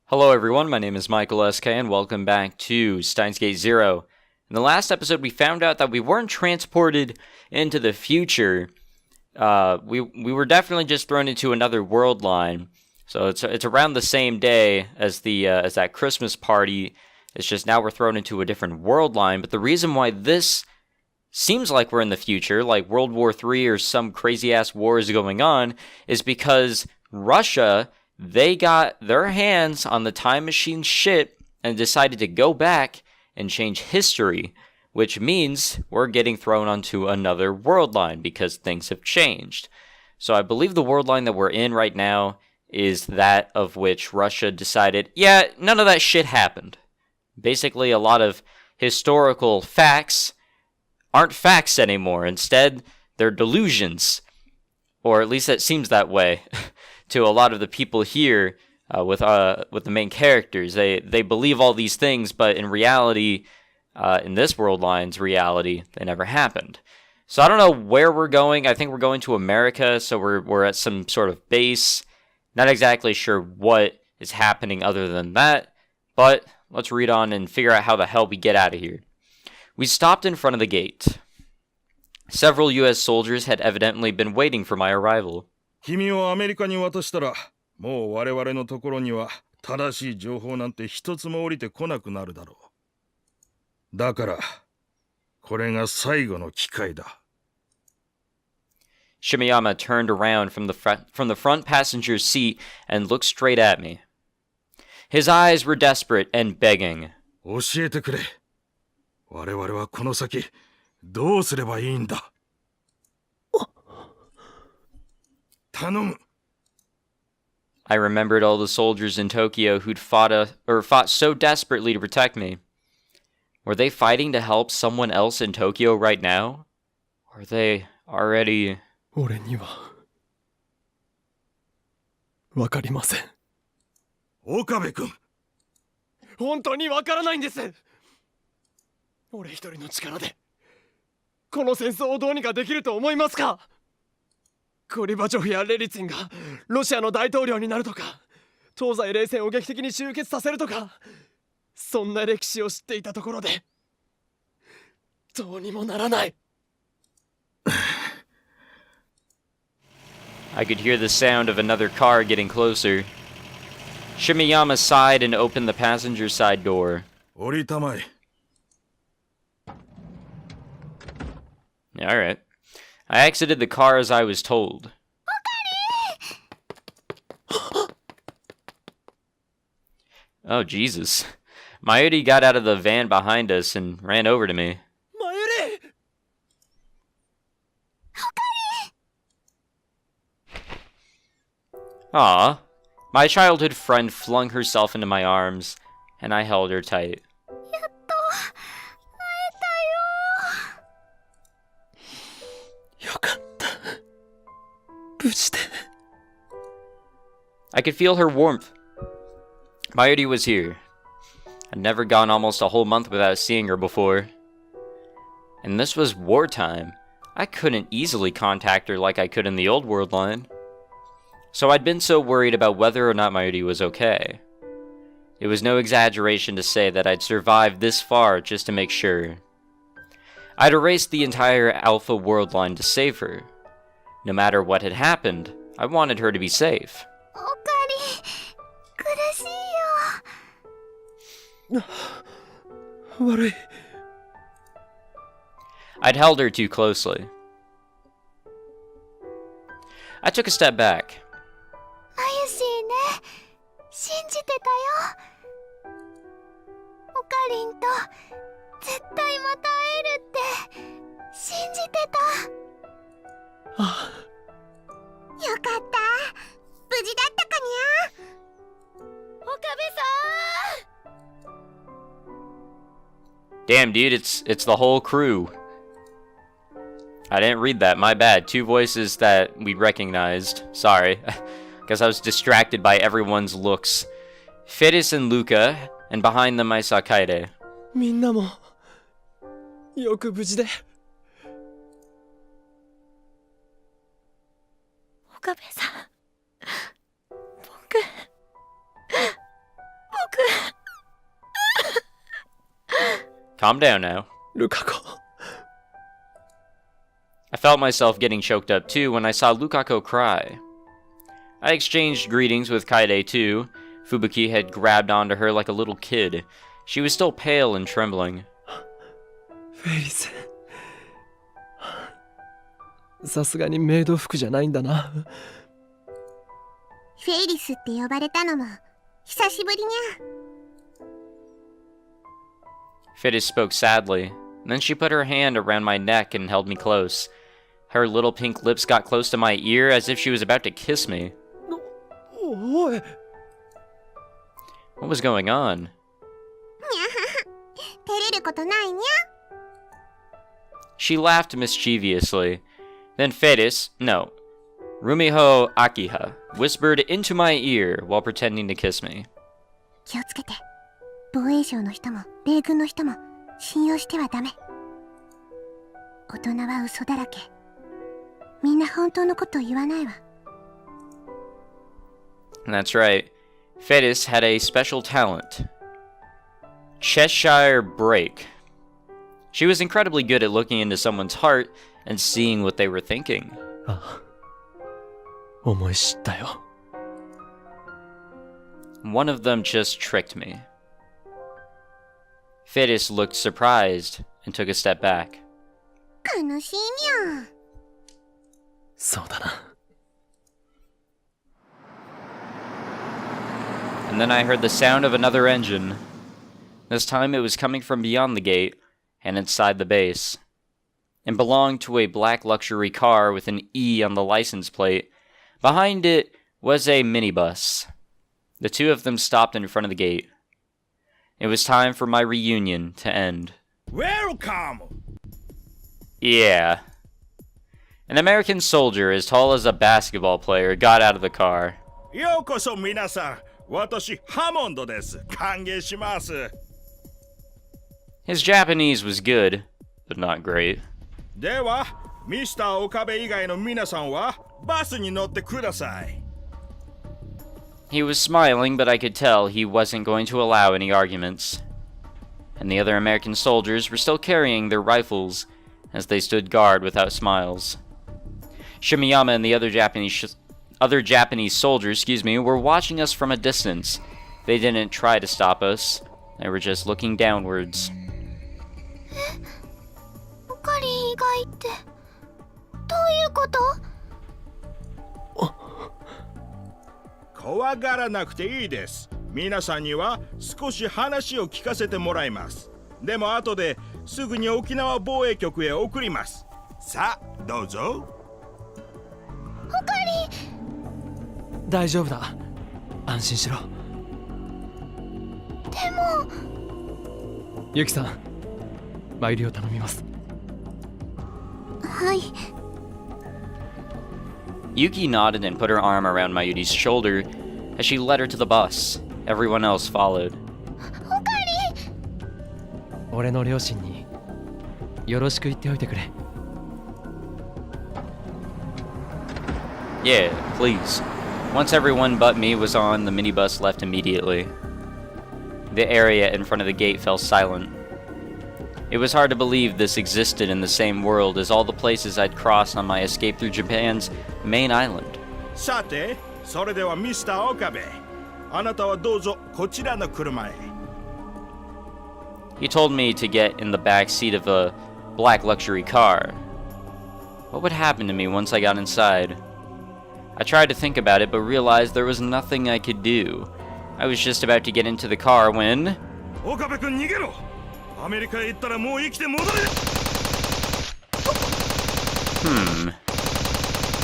Hello everyone, my name is Michael SK and welcome back to Steins Gate Zero. In the last episode we found out that we weren't transported into the future. We were definitely just thrown into another world line. So it's around the same day as as that Christmas party. It's just now we're thrown into a different world line. But the reason why this seems like we're in the future, like World War III or some crazy ass war is going on, is because Russia, they got their hands on the time machine shit and decided to go back and change history, which means we're getting thrown onto another world line because things have changed. So I believe the world line that we're in right now is that of which Russia decided, yeah, none of that shit happened. Basically, a lot of historical facts aren't facts anymore. Instead, they're delusions. Or at least it seems that way to a lot of the people here with the main characters. They believe all these things, but in reality, in this world line's reality, they never happened. So I don't know where we're going. I think we're going to America, so we're at some sort of base. Not exactly sure what is happening other than that, but let's read on and figure out how the hell we get out of here. We stopped in front of the gate. Several U.S. soldiers had evidently been waiting for my arrival. 君をアメリカに渡したら、もう我々のところには正しい情報なんて一つも降りてこなくなるだろう。だから、これが最後の機会だ。Shimiyama turned around from the front passenger's seat and looked straight at me. His eyes were desperate and begging. 教えてくれ。我々はこの先、どうすればいいんだ。頼む。I remembered all the soldiers in Tokyo who'd fought so desperately to protect me. Were they fighting to help someone else in Tokyo right now? Or are they already... 俺にはわかりません。岡部君。本当にわからないんです。俺一人の力でこの戦争をどうにかできると思いますか？ゴリバチョフやレリツィンがロシアの大統領になるとか、東西冷戦を劇的に終結させるとか、そんな歴史を知っていたところでどうにもならない。I could hear the sound of another car getting closer. Shimiyama sighed and opened the passenger side door. 降りたまえ。Alright. I exited the car as I was told. Oh, Jesus. Mayuri got out of the van behind us and ran over to me. Mayuri! Aw. My childhood friend flung herself into my arms, and I held her tight. I could feel her warmth. Mayuri was here. I'd never gone almost a whole month without seeing her before. And this was wartime. I couldn't easily contact her like I could in the old world line. So I'd been so worried about whether or not Mayuri was okay. It was no exaggeration to say that I'd survived this far just to make sure. I'd erased the entire Alpha world line to save her. No matter what had happened, I wanted her to be safe. I'd held her too closely. I took a step back. Damn, dude, it's the whole crew. I didn't read that, my bad. Two voices that we recognized. Sorry. Because I was distracted by everyone's looks. Feris and Luca, and behind them I saw Kaede. みんなもよく無事で。岡部さん、僕 Calm down now. ルカ子 I felt myself getting choked up too when I saw Lukako cry. I exchanged greetings with Kaede too. Fubuki had grabbed onto her like a little kid. She was still pale and trembling. フェリスさすがにメイド服じゃないんだな。フェリスって呼ばれたのも久しぶりにゃ。Fidus spoke sadly. Then she put her hand around my neck and held me close. Her little pink lips got close to my ear as if she was about to kiss me. おい What was going on? にゃ照れることないにゃ。 She laughed mischievously. Then Rumiho Akiha, whispered into my ear while pretending to kiss me. 気をつけて。防衛省の人も米軍の人も信用してはダメ。大人は嘘だらけ。みんな本当のことを言わないわ。 That's right. Fedis had a special talent. Cheshire Break. She was incredibly good at looking into someone's heart and seeing what they were thinking. ああ思い知ったよ。 One of them just tricked me. Fedis looked surprised and took a step back. 悲しいにゃ。そうだな。 And then I heard the sound of another engine. This time it was coming from beyond the gate and inside the base. It belonged to a black luxury car with an E on the license plate. Behind it was a minibus. The two of them stopped in front of the gate. It was time for my reunion to end. Welcome! Yeah. An American soldier as tall as a basketball player got out of the car. ようこそ皆さん。私ハモンドです。歓迎します。 His Japanese was good, but not great. では、ミスター岡部以外の皆さんはバスに乗ってください。 He was smiling, but I could tell he wasn't going to allow any arguments. And the other American soldiers were still carrying their rifles as they stood guard without smiles. Shimiyama and the other Japanese soldiers, were watching us from a distance. They didn't try to stop us. They were just looking downwards. オカリ以外ってどういうこと？怖がらなくていいです。皆さんには少し話を聞かせてもらいます。でも後ですぐに沖縄防衛局へ送ります。さあ、どうぞ。オカリ。大丈夫だ。安心しろ。でも。ユキさん、参りを頼みます。はい。 Yuki nodded and put her arm around Mayuri's shoulder as she led her to the bus. Everyone else followed. オカリ。俺の両親によろしく言っておいてくれ。Yeah, please. Once everyone but me was on, the minibus left immediately. The area in front of the gate fell silent. It was hard to believe this existed in the same world as all the places I'd crossed on my escape through Japan's main island. さて、それではミスター岡部、あなたはどうぞこちらの車へ。He told me to get in the back seat of a black luxury car. What would happen to me once I got inside? I tried to think about it, but realized there was nothing I could do. I was just about to get into the car when... 岡部君逃げろ。アメリカへ行ったらもう生きて戻れ。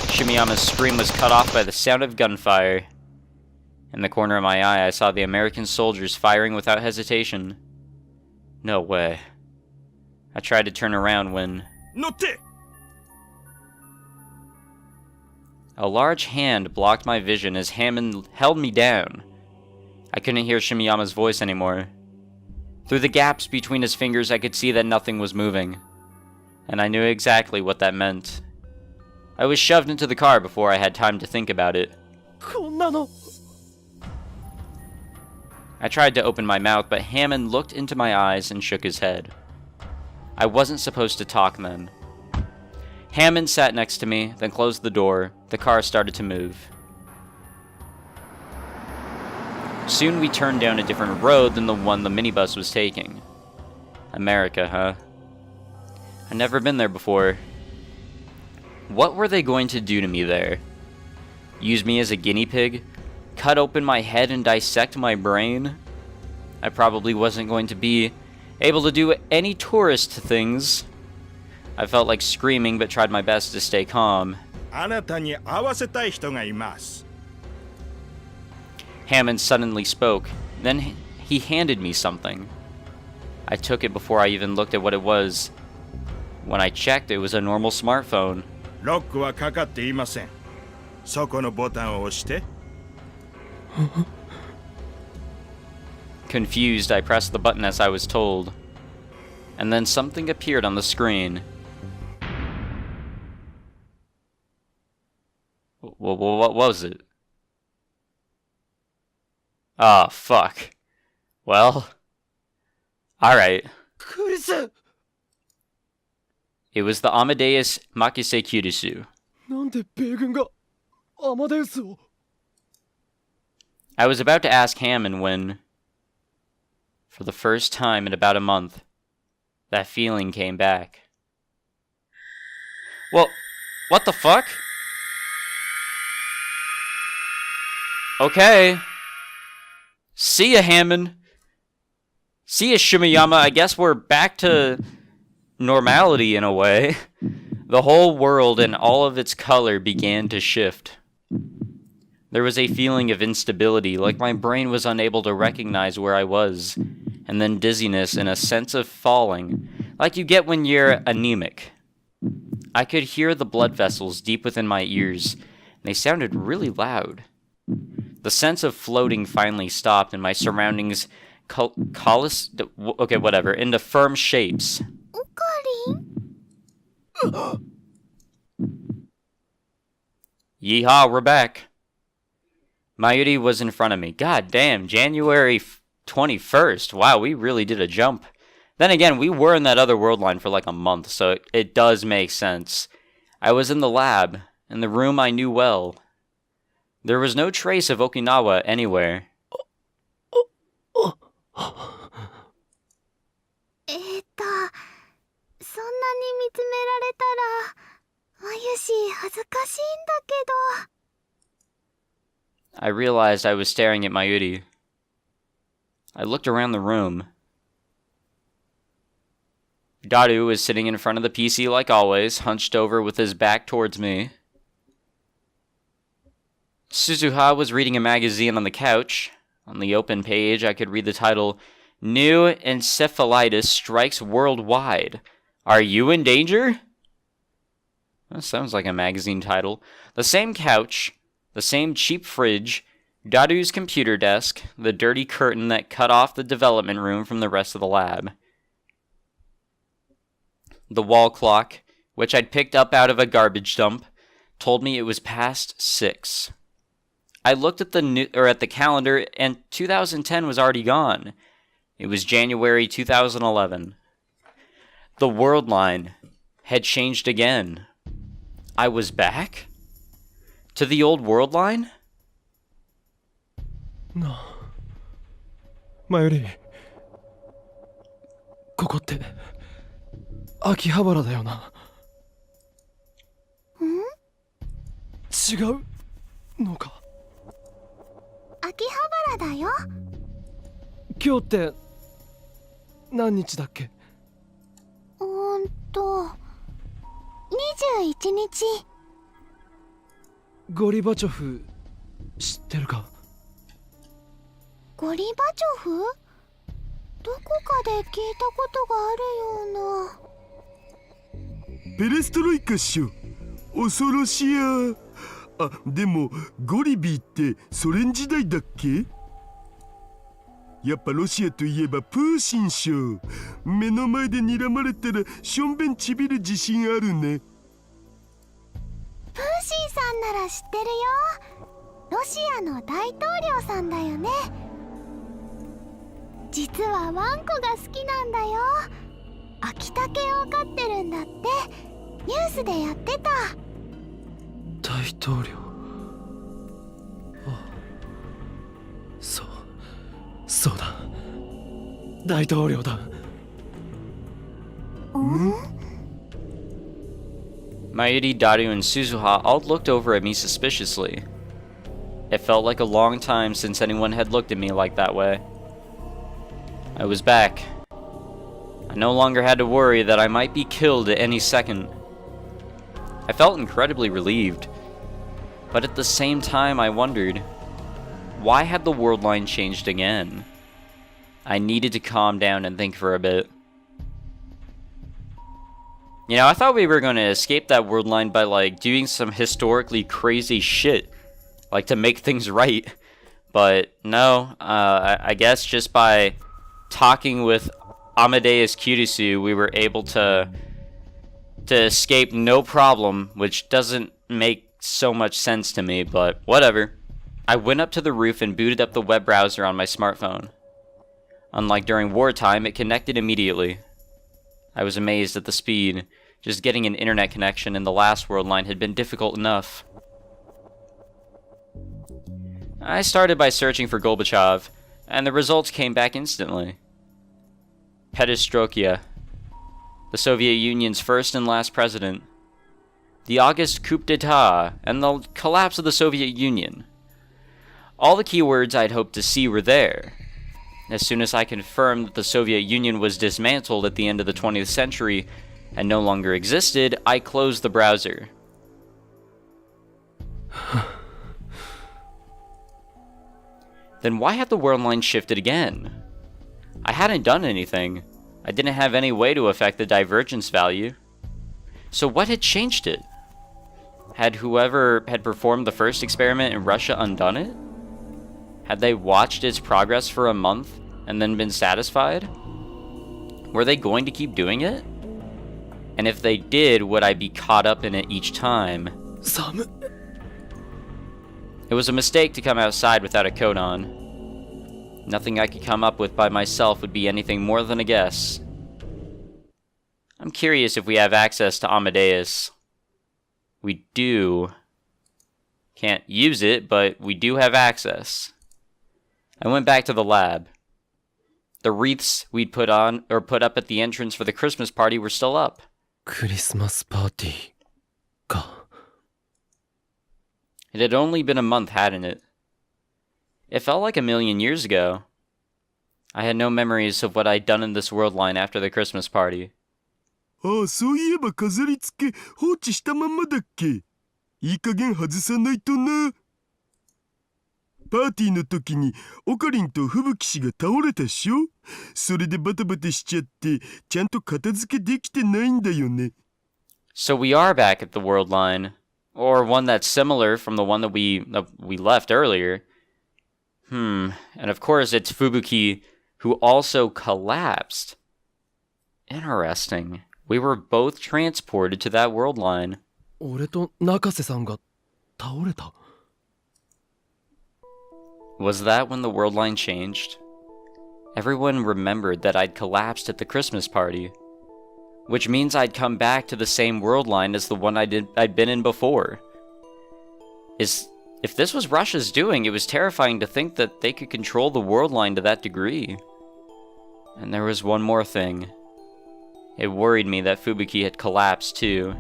Shimiyama's scream was cut off by the sound of gunfire. In the corner of my eye, I saw the American soldiers firing without hesitation. No way. I tried to turn around when... 乗って。 A large hand blocked my vision as Hammond held me down. I couldn't hear Shimiyama's voice anymore. Through the gaps between his fingers, I could see that nothing was moving. And I knew exactly what that meant. I was shoved into the car before I had time to think about it. こんなの。 I tried to open my mouth, but Hammond looked into my eyes and shook his head. I wasn't supposed to talk then. Hammond sat next to me, then closed the door. The car started to move. Soon we turned down a different road than the one the minibus was taking. America, huh? I'd never been there before. What were they going to do to me there? Use me as a guinea pig? Cut open my head and dissect my brain? I probably wasn't going to be able to do any tourist things. I felt like screaming but tried my best to stay calm. あなたに会わせたい人がいます。 Hammond suddenly spoke. Then he handed me something. I took it before I even looked at what it was. When I checked, it was a normal smartphone. ロックはかかっていません。そこのボタンを押して。Confused, I pressed the button as I was told. And then something appeared on the screen. What was it? Ah, fuck. Well, alright. クリス It was the Amadeus Makise Kyurisu. なんで米軍がアマデウスを I was about to ask Hammond when, for the first time in about a month, that feeling came back. Well, what the fuck? Okay. See ya, Hammond. See ya, Shimiyama. I guess we're back to normality in a way. The whole world and all of its color began to shift. There was a feeling of instability, like my brain was unable to recognize where I was, and then dizziness and a sense of falling, like you get when you're anemic. I could hear the blood vessels deep within my ears, and they sounded really loud. The sense of floating finally stopped, and my surroundings into firm shapes. Yeehaw, we're back. Mayuri was in front of me. God damn, January 21st. Wow, we really did a jump. Then again, we were in that other world line for like a month, so it does make sense. I was in the lab, in the room I knew well. There was no trace of Okinawa anywhere. そんなに見つめられたら、まゆし恥ずかしいんだけど。 I realized I was staring at Mayuri. I looked around the room. Daru was sitting in front of the PC like always, hunched over with his back towards me. Suzuha was reading a magazine on the couch. On the open page, I could read the title, New Encephalitis Strikes Worldwide. Are you in danger? That sounds like a magazine title. The same couch, the same cheap fridge, Daru's computer desk, the dirty curtain that cut off the development room from the rest of the lab. The wall clock, which I'd picked up out of a garbage dump, told me it was past 6. I looked at the calendar, and 2010 was already gone. It was January 2011. The world line had changed again. I was back? To the old world line? なあマユリここって秋葉原だよな。違うのか。秋葉原だよ。今日って何日だっけ。21日。ゴリバチョフ知ってるか。ゴリバチョフ？どこかで聞いたことがあるような。ペレストロイカっしょ。恐ろしや。あ、でもゴリビーってソ連時代だっけ？やっぱロシアといえばプーシンっしょ。目の前で睨まれたらしょんべんちびる自信あるね。プーシンさんなら知ってるよ。ロシアの大統領さんだよね。実はワンコが好きなんだよ。秋竹を飼ってるんだってニュースでやってた。大統領。あ、そうだ。大統領だ。Mayuri, Daru, and Suzuha all looked over at me suspiciously. It felt like a long time since anyone had looked at me like that way. I was back. I no longer had to worry that I might be killed at any second. I felt incredibly relieved, but at the same time I wondered, why had the world line changed again? I needed to calm down and think for a bit. You know, I thought we were going to escape that world line by, like, doing some historically crazy shit. Like, to make things right. But, no. I guess just by talking with Amadeus Kirisu, we were able to escape no problem, which doesn't make so much sense to me, but whatever. I went up to the roof and booted up the web browser on my smartphone. Unlike during wartime, it connected immediately. I was amazed at the speed. Just getting an internet connection in the last world line had been difficult enough. I started by searching for Gorbachev, and the results came back instantly. Perestroika, the Soviet Union's first and last president. The August coup d'etat, and the collapse of the Soviet Union. All the keywords I'd hoped to see were there. As soon as I confirmed that the Soviet Union was dismantled at the end of the 20th century and no longer existed, I closed the browser. Then why had the world line shifted again? I hadn't done anything. I didn't have any way to affect the divergence value. So what had changed it? Had whoever had performed the first experiment in Russia undone it? Had they watched its progress for a month and then been satisfied? Were they going to keep doing it? And if they did, would I be caught up in it each time? It was a mistake to come outside without a coat on. Nothing I could come up with by myself would be anything more than a guess. I'm curious if we have access to Amadeus. We do. Can't use it, but we do have access. I went back to the lab. The wreaths we'd put up at the entrance for the Christmas party were still up. Christmas party. It had only been a month, hadn't it? It felt like a million years ago. I had no memories of what I'd done in this world line after the Christmas party. ああ、そういえば飾り付け放置したまんまだっけ。いい加減外さないとな。パーティーの時にオカリンと吹雪氏が倒れたっしょ。それでバタバタしちゃってちゃんと片付けできてないんだよね。So we are back at the world line, or one that's similar from the one that we left earlier. And of course it's Fubuki, who also collapsed. Interesting. We were both transported to that world line. 俺と中瀬さんが倒れた。Was that when the world line changed? Everyone remembered that I'd collapsed at the Christmas party, which means I'd come back to the same world line as the one I'd been in before. If this was Russia's doing, it was terrifying to think that they could control the world line to that degree. And there was one more thing. It worried me that Fubuki had collapsed too.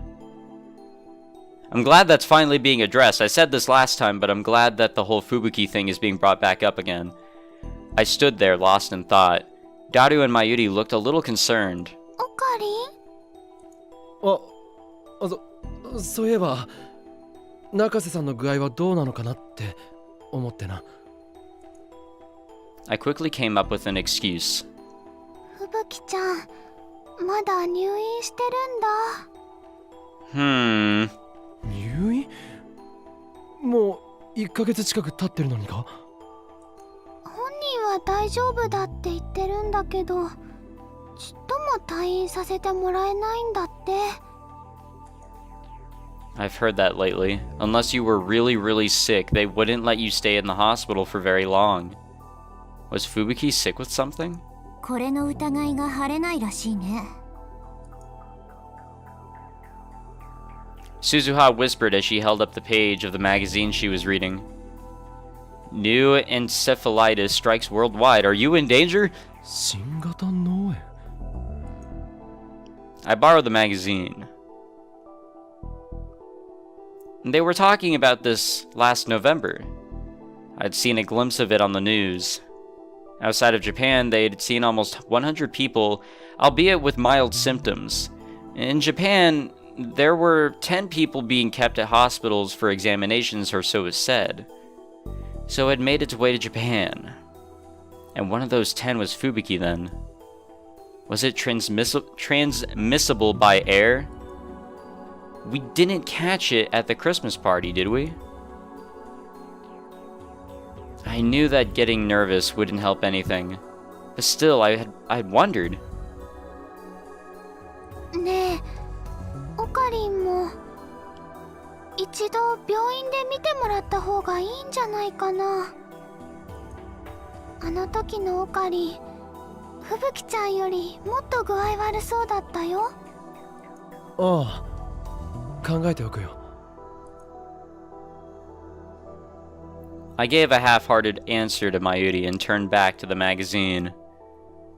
I'm glad that's finally being addressed. I said this last time, but I'm glad that the whole Fubuki thing is being brought back up again. I stood there, lost in thought. Daru and Mayuri looked a little concerned. オカリン？そういえば中瀬さんの具合はどうなのかなって思ってな。I quickly came up with an excuse. 吹雪ちゃん、まだ入院してるんだ。入院？もう1ヶ月近く経ってるのにか？本人は大丈夫だって言ってるんだけど、ちっとも退院させてもらえないんだって。I've heard that lately. Unless you were really, really sick, they wouldn't let you stay in the hospital for very long. Was Fubuki sick with something? これの疑いが晴れないらしいね。Suzuha whispered as she held up the page of the magazine she was reading. New encephalitis strikes worldwide. Are you in danger? 新型脳炎 I borrowed the magazine. They were talking about this last November. I'd seen a glimpse of it on the news. Outside of Japan, they'd seen almost 100 people, albeit with mild symptoms. In Japan, there were 10 people being kept at hospitals for examinations, or so it said. So it made its way to Japan. And one of those 10 was Fubuki then. Was it transmissible by air? We didn't catch it at the Christmas party, did we? I knew that getting nervous wouldn't help anything. But still, I'd wondered. ねえ、オカリンも一度病院で見てもらった方がいいんじゃないかな。あの時のオカリン、吹雪ちゃんよりもっと具合悪そうだったよ。ああ、考えておくよ。I gave a half-hearted answer to Mayuri and turned back to the magazine.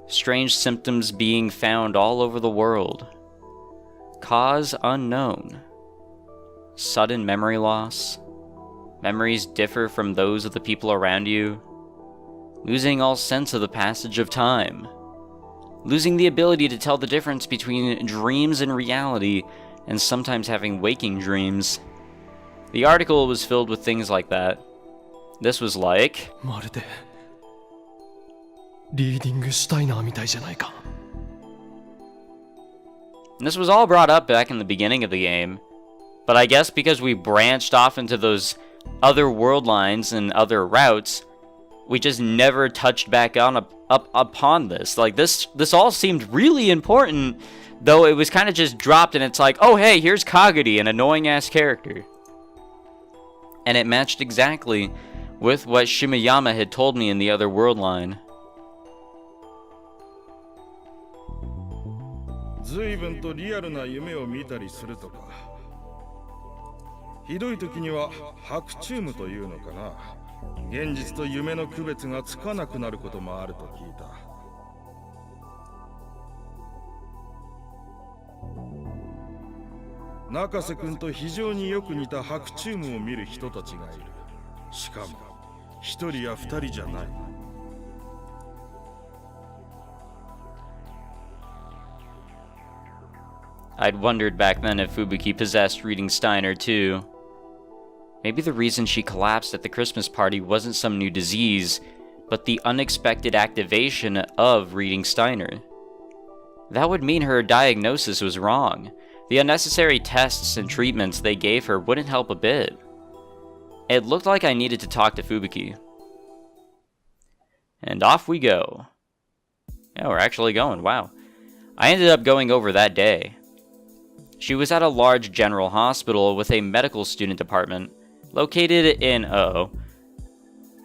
Strange symptoms being found all over the world. Cause unknown. Sudden memory loss. Memories differ from those of the people around you. Losing all sense of the passage of time. Losing the ability to tell the difference between dreams and reality, and sometimes having waking dreams. The article was filled with things like that. This was like... まるでリーディングシュタイナーみたいじゃないか。 This was all brought up back in the beginning of the game, but I guess because we branched off into those other world lines and other routes, we just never touched back on up upon this. Like this all seemed really important, though it was kind of just dropped and it's like, oh hey, here's Kaguri, an annoying ass character. And it matched exactly with what Shimayama had told me in the other world line. 随分とリアルな夢を見たりするとか。ひどい時には白チュームというのかな。現実と夢の区別がつかなくなることもあると聞いた。中瀬君と非常によく似た白チュームを見る人たちがいる。しかも一人や二人じゃない。I'd wondered back then if Fubuki possessed reading Steiner too. Maybe the reason she collapsed at the Christmas party wasn't some new disease, but the unexpected activation of reading Steiner. That would mean her diagnosis was wrong. The unnecessary tests and treatments they gave her wouldn't help a bit. It looked like I needed to talk to Fubuki. And off we go. Yeah, we're actually going, wow. I ended up going over that day. She was at a large general hospital with a medical student department located in,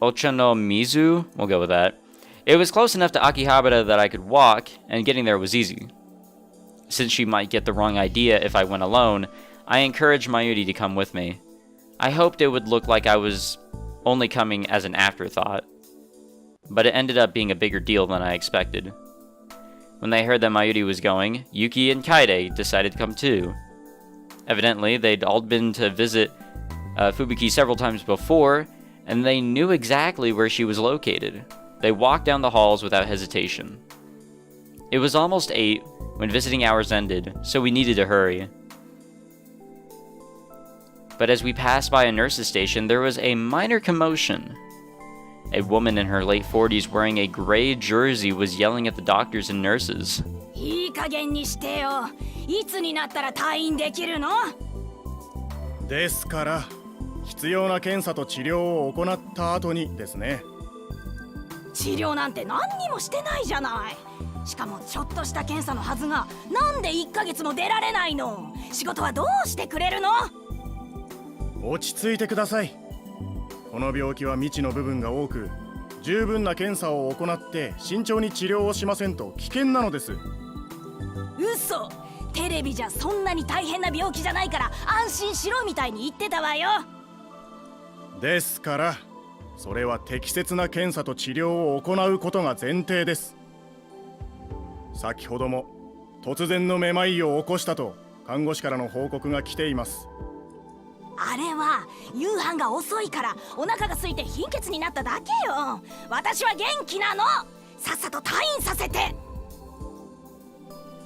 Ochanomizu? We'll go with that. It was close enough to Akihabara that I could walk, and getting there was easy. Since she might get the wrong idea if I went alone, I encouraged Mayuri to come with me. I hoped it would look like I was only coming as an afterthought, but it ended up being a bigger deal than I expected. When they heard that Mayuri was going, Yuki and Kaide decided to come too. Evidently, they'd all been to visit Fubuki several times before, and they knew exactly where she was located. They walked down the halls without hesitation. It was almost 8 when visiting hours ended, so we needed to hurry. But as we passed by a nurse's station, there was a minor commotion. A woman in her late 40s wearing a gray jersey was yelling at the doctors and nurses. いい加減にしてよ。いつになったら退院できるの？ですから必要な検査と治療を行った後にですね。治療なんて何にもしてないじゃない。しかもちょっとした検査のはずがなんで1ヶ月も出られないの？仕事はどうしてくれるの？落ち着いてください。この病気は未知の部分が多く、十分な検査を行って慎重に治療をしませんと危険なのです。嘘。テレビじゃそんなに大変な病気じゃないから安心しろみたいに言ってたわよ。ですからそれは適切な検査と治療を行うことが前提です。先ほども突然のめまいを起こしたと看護師からの報告が来ています。あれは夕飯が遅いからお腹が空いて貧血になっただけよ。私は元気なの。さっさと退院させて。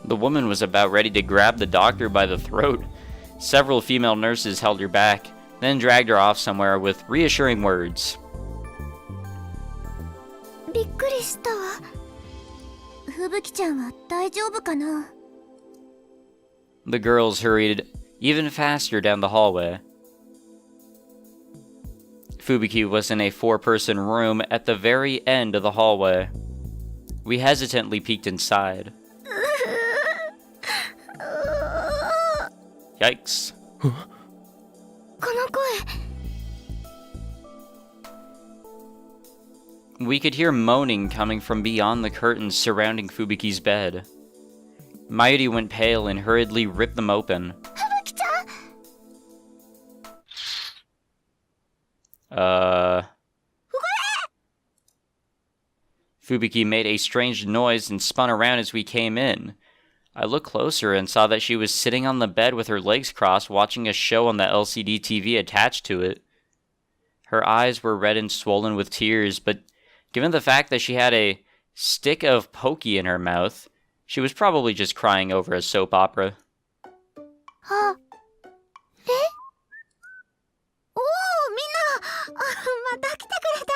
The woman was about ready to grab the doctor by the throat. Several female nurses held her back, then dragged her off somewhere with reassuring words. びっくりしたわ。吹雪ちゃんは大丈夫かな？ The girls hurried even faster down the hallway. Fubuki was in a 4-person room at the very end of the hallway. We hesitantly peeked inside. Yikes. この声。We could hear moaning coming from beyond the curtains surrounding Fubuki's bed. Mayuri went pale and hurriedly ripped them open. 吹雪ちゃん。Fubuki made a strange noise and spun around as we came in. I looked closer and saw that she was sitting on the bed with her legs crossed watching a show on the LCD TV attached to it. Her eyes were red and swollen with tears, but given the fact that she had a stick of pokey in her mouth, she was probably just crying over a soap opera. あ、え？おお、みんな、また来てくれたんだ。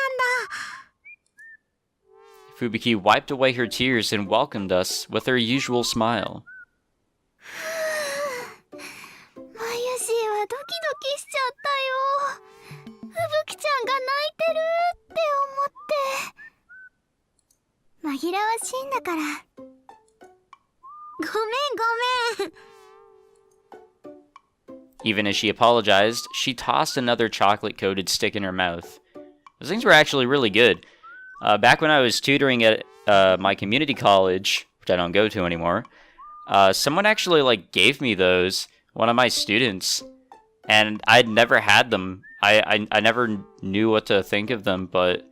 Fubuki wiped away her tears and welcomed us with her usual smile. まゆしはドキドキしちゃったよ。吹雪ちゃんが泣いてるって思って。紛らわしいんだから。ごめん。Even as she apologized, she tossed another chocolate-coated stick in her mouth. Those things were actually really good. Back when I was tutoring at my community college, which I don't go to anymore, someone actually gave me those, one of my students, and I'd never had them. I never knew what to think of them, but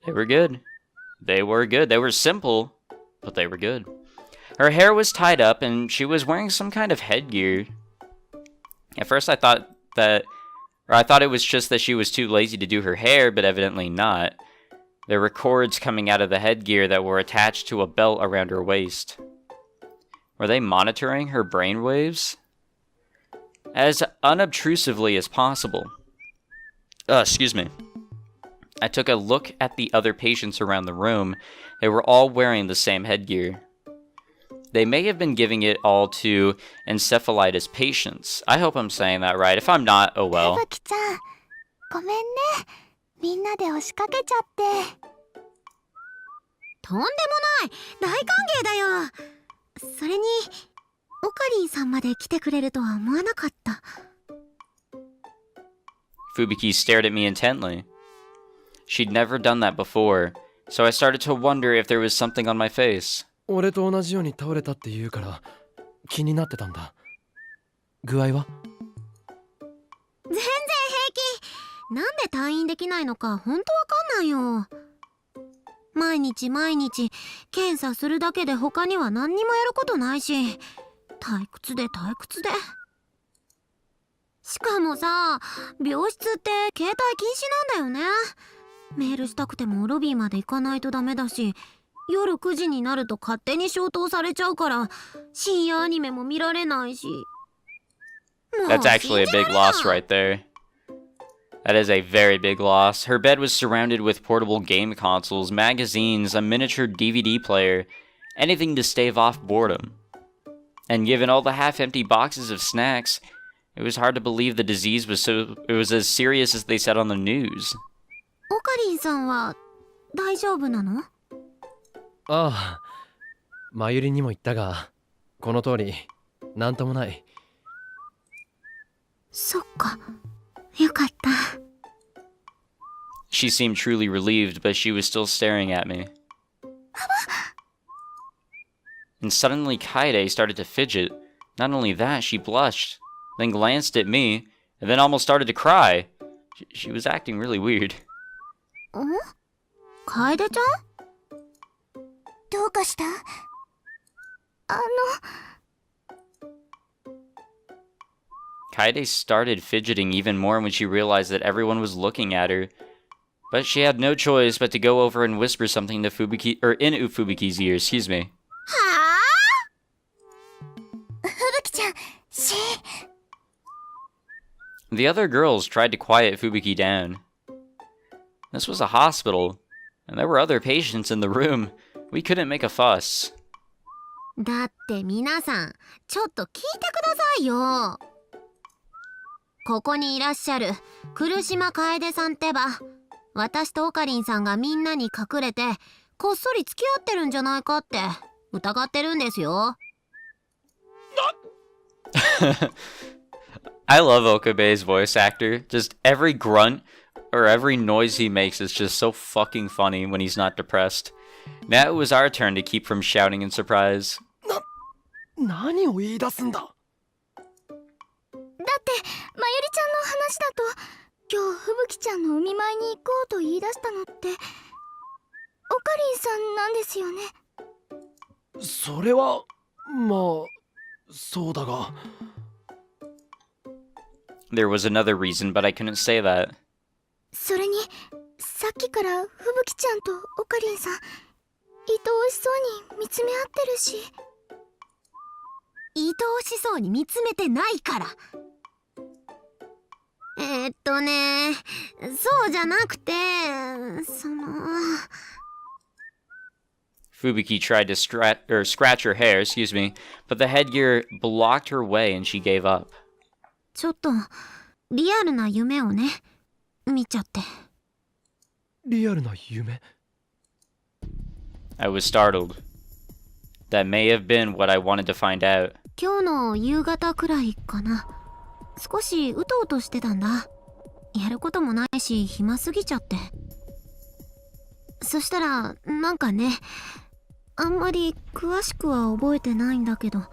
they were good. They were good. They were simple, but they were good. Her hair was tied up, and she was wearing some kind of headgear. At first I thought it was just that she was too lazy to do her hair, but evidently not. There were cords coming out of the headgear that were attached to a belt around her waist. Were they monitoring her brainwaves? As unobtrusively as possible. Excuse me. I took a look at the other patients around the room. They were all wearing the same headgear. They may have been giving it all to encephalitis patients. I hope I'm saying that right. If I'm not, oh well. 吹雪ちゃん、ごめんね。みんなで押しかけちゃって。とんでもない。大歓迎だよ。それに、オカリンさんまで来てくれるとは思わなかった。Fubuki stared at me intently. She'd never done that before, so I started to wonder if there was something on my face. 俺と同じように倒れたって言うから気になってたんだ。具合は？全然平気。なんで退院できないのかほんとわかんないよ。毎日検査するだけで他には何にもやることないし、退屈で。しかもさ、病室って携帯禁止なんだよね。メールしたくてもロビーまで行かないとダメだし、夜9時になると勝手に消灯されちゃうから深夜アニメも見られないし。 That's actually a big loss right there. That is a very big loss. Her bed was surrounded with portable game consoles, magazines, a miniature DVD player, anything to stave off boredom. And given all the half-empty boxes of snacks, it was hard to believe the disease was as serious as they said on the news. オカリンさんは大丈夫なの？ああ、マユリにも言ったが、この通りなんともない。そっか、よかった。She seemed truly relieved, but she was still staring at me. and suddenly Kaede started to fidget. Not only that, she blushed, then glanced at me, and then almost started to cry. She was acting really weird. 楓ちゃんどうかしたKaede started fidgeting even more when she realized that everyone was looking at her. But she had no choice but to go over and whisper something to in Fubuki's ear, excuse me. はあふぶきちゃんThe other girls tried to quiet Fubuki down. This was a hospital, and there were other patients in the room. We couldn't make a fuss. だって皆さんちょっと聞いてくださいよ。ここにいらっしゃる来島楓さんってば、私とオカリンさんがみんなに隠れてこっそり付き合ってるんじゃないかって疑ってるんですよ。I love Okabe's voice actor. Just every grunt or every noise he makes is just so fucking funny when he's not depressed. Now it was our turn to keep from shouting in surprise. 何を言い出すんだ。だってまゆりちゃんの話だと今日ふぶきちゃんのお見舞いに行こうと言い出したのってオカリンさんなんですよね。それはまあそうだが。There was another reason, but I couldn't say that. それにさっきからふぶきちゃんとオカリンさん愛おしそうに見つめ合ってるし。愛おしそうに見つめてないから。そうじゃなくて、Fubuki tried to scratch her hair, excuse me, but the headgear blocked her way and she gave up. ちょっとリアルな夢をね、見ちゃって。リアルな夢。I was startled. That may have been what I wanted to find out. 今日の夕方くらいかな。少しうとうとしてたんだ。やることもないし暇すぎちゃって。そしたらなんかね、あんまり詳しくは覚えてないんだけど、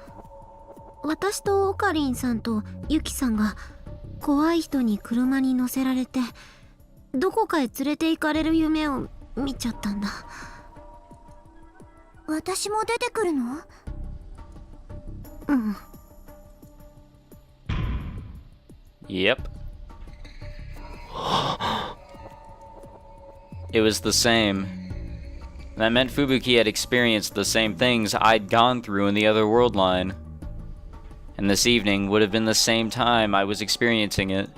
私とオカリンさんとユキさんが怖い人に車に乗せられてどこかへ連れて行かれる夢を見ちゃったんだ。私も出てくるの？うん。Yep. It was the same. That meant Fubuki had experienced the same things I'd gone through in the other world line. And this evening would have been the same time I was experiencing it.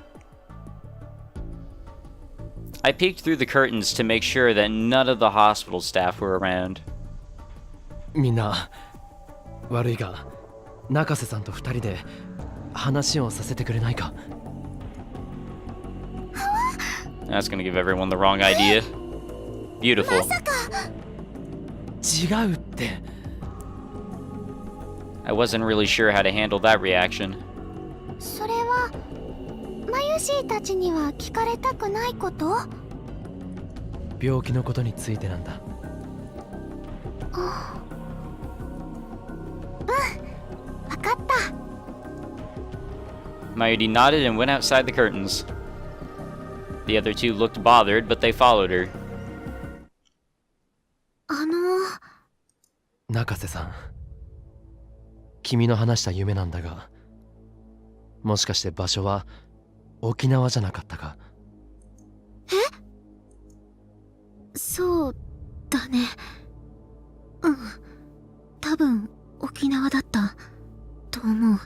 I peeked through the curtains to make sure that none of the hospital staff were around. みんな悪いが中瀬さんと2人で話をさせてくれないか。That's gonna give everyone the wrong idea. Beautiful. 違うって。I wasn't really sure how to handle that reaction. それはマユシーたちには聞かれたくないこと？病気のことについてなんだ。わかった。Mayuri nodded and went outside the curtains. The other two looked bothered, but they followed her. 中瀬さん、君の話した夢なんだが、もしかして場所は沖縄じゃなかったか？そうだね。うん、多分沖縄だったと思う。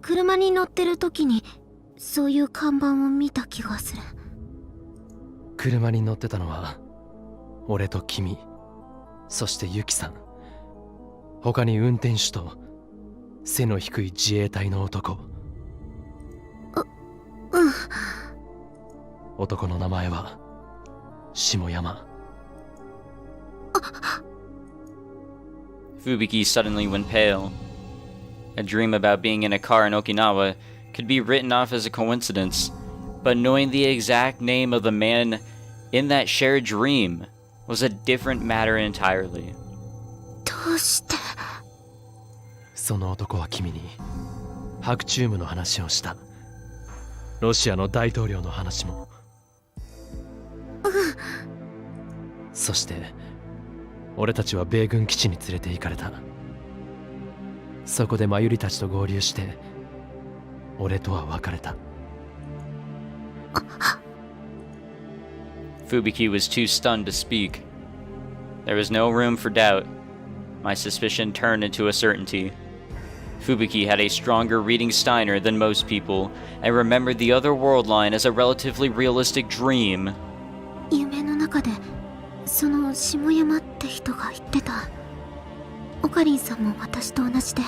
車に乗ってる時にそういう看板を見た気がする。車に乗ってたのは俺と君、そしてユキさん、他に運転手と背の低い自衛隊の男。男の名前は下山。Fubuki suddenly went pale. A dream about being in a car in Okinawa could be written off as a coincidence, but knowing the exact name of the man in that shared dream was a different matter entirely. どうしてその男は君に白チュームの話をした。ロシアの大統領の話も。そして俺たちは米軍基地に連れて行かれた。そこでマユリたちと合流して俺とは別れた。Fubiki was too stunned to speak. There was no room for doubt. My suspicion turned into a certainty. Fubiki had a stronger reading Steiner than most people, and remembered the other world line as a relatively realistic dream. 夢の中でその下山って人が言ってた。オカリンさんも私と同じで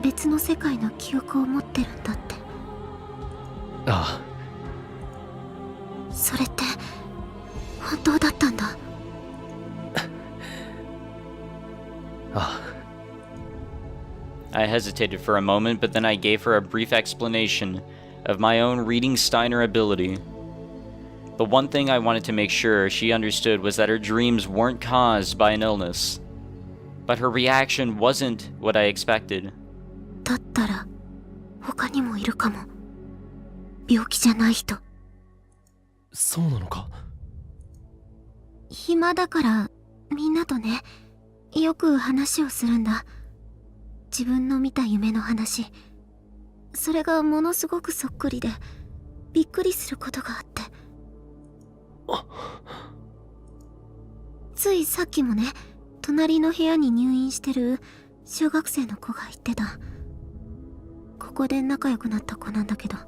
別の世界の記憶を持ってるんだって。ああ。それって本当だったんだ。ああ。I hesitated for a moment, but then I gave her a brief explanation of my own reading Steiner ability. The one thing I wanted to make sure she understood was that her dreams weren't caused by an illness. But her reaction wasn't what I expected. だったら他にもいるかも。病気じゃない人。そうなのか。暇だからみんなとね、よく話をするんだ。自分の見た夢の話。それがものすごくそっくりでびっくりすることがあって。ついさっきもね、隣の部屋に入院してる小学生の子が言ってた。ここで仲良くなった子なんだけど、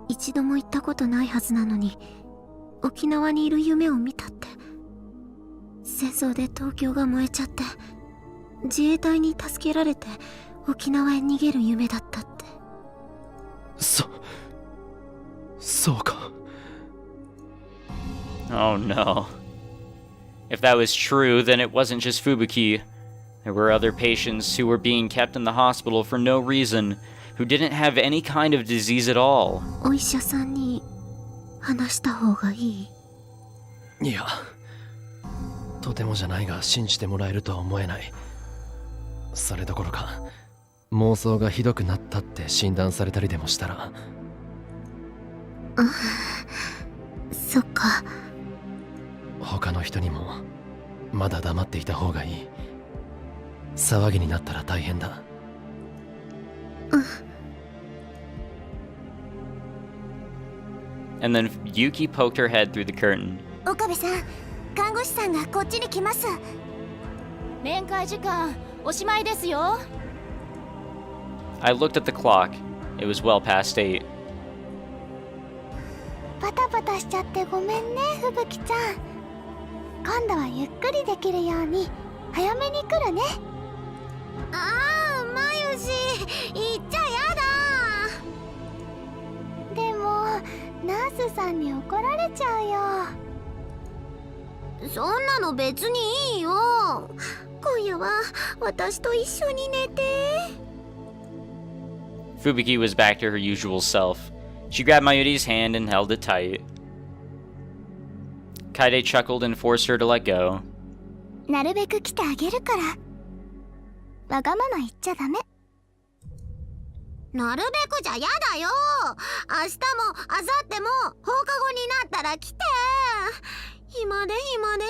一度も行ったことないはずなのに沖縄にいる夢を見たって。戦争で東京が燃えちゃって自衛隊に助けられて沖縄へ逃げる夢だったって。そうか。Oh no. If that was true, then it wasn't just Fubuki. There were other patients who were being kept in the hospital for no reason, who didn't have any kind of disease at all. お医者さんに話した方がいい？いや、とてもじゃないが信じてもらえるとは思えない。それどころか妄想がひどくなったって診断されたりでもしたら。そっか。他の人にもまだ黙っていた方がいい。騒ぎになったら大変だ。And then Yuki poked her head through the curtain. 岡部さん、看護師さんがこっちに来ます。面会時間おしまいですよ。I looked at the clock. It was well past 8. バタバタしちゃってごめんね、ふぶきちゃん。今度はゆっくりできるように早めに来るね。ああ、まゆし、言っちゃやだ。でもナースさんに怒られちゃうよ。そんなの別にいいよ。今夜は私と一緒に寝て。Fubuki was back to her usual self. She grabbed Mayuri's hand and held it tight. Kaide chuckled and forced her to let go. なるべく来てあげるから。わがまま言っちゃダメ。なるべくじゃやだよ。明日も明後日も放課後になったら来て。暇で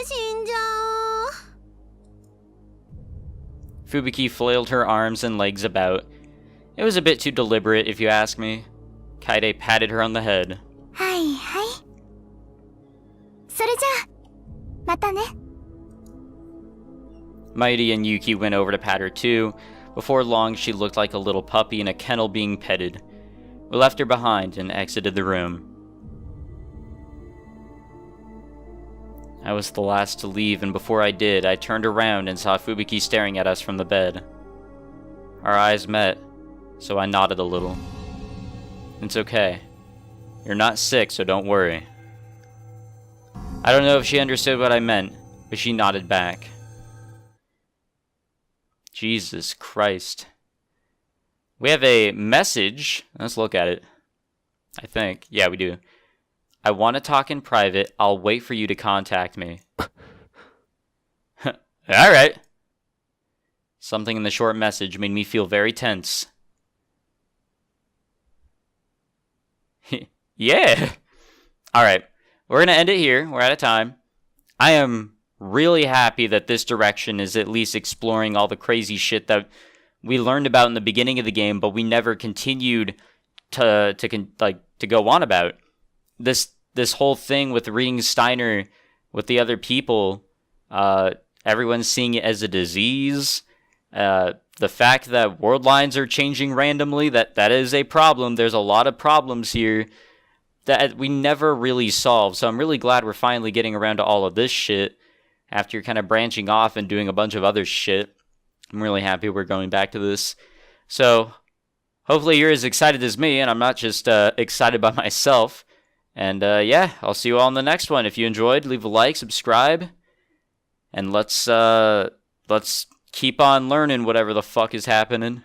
死んじゃう。Fubuki flailed her arms and legs about. It was a bit too deliberate, if you ask me. Kaide patted her on the head. はいはい。それじゃあ、またね。Mayuri and Yuki went over to pat her too. Before long, she looked like a little puppy in a kennel being petted. We left her behind and exited the room. I was the last to leave, and before I did, I turned around and saw Fubuki staring at us from the bed. Our eyes met, so I nodded a little. It's okay. You're not sick, so don't worry. I don't know if she understood what I meant, but she nodded back. Jesus Christ. We have a message. Let's look at it. I think. Yeah, we do. I want to talk in private. I'll wait for you to contact me. Alright. Something in the short message made me feel very tense. Yeah! Alright, we're gonna end it here. We're out of time. I am really happy that this direction is at least exploring all the crazy shit that we learned about in the beginning of the game, but we never continued to go on about. This whole thing with reading Steiner with the other people, everyone's seeing it as a disease. The fact that world lines are changing randomly, that is a problem. There's a lot of problems here that we never really solved. So I'm really glad we're finally getting around to all of this shit after kind of branching off and doing a bunch of other shit. I'm really happy we're going back to this. So hopefully you're as excited as me, and I'm not just excited by myself. And yeah, I'll see you all in the next one. If you enjoyed, leave a like, subscribe, and let's keep on learning whatever the fuck is happening.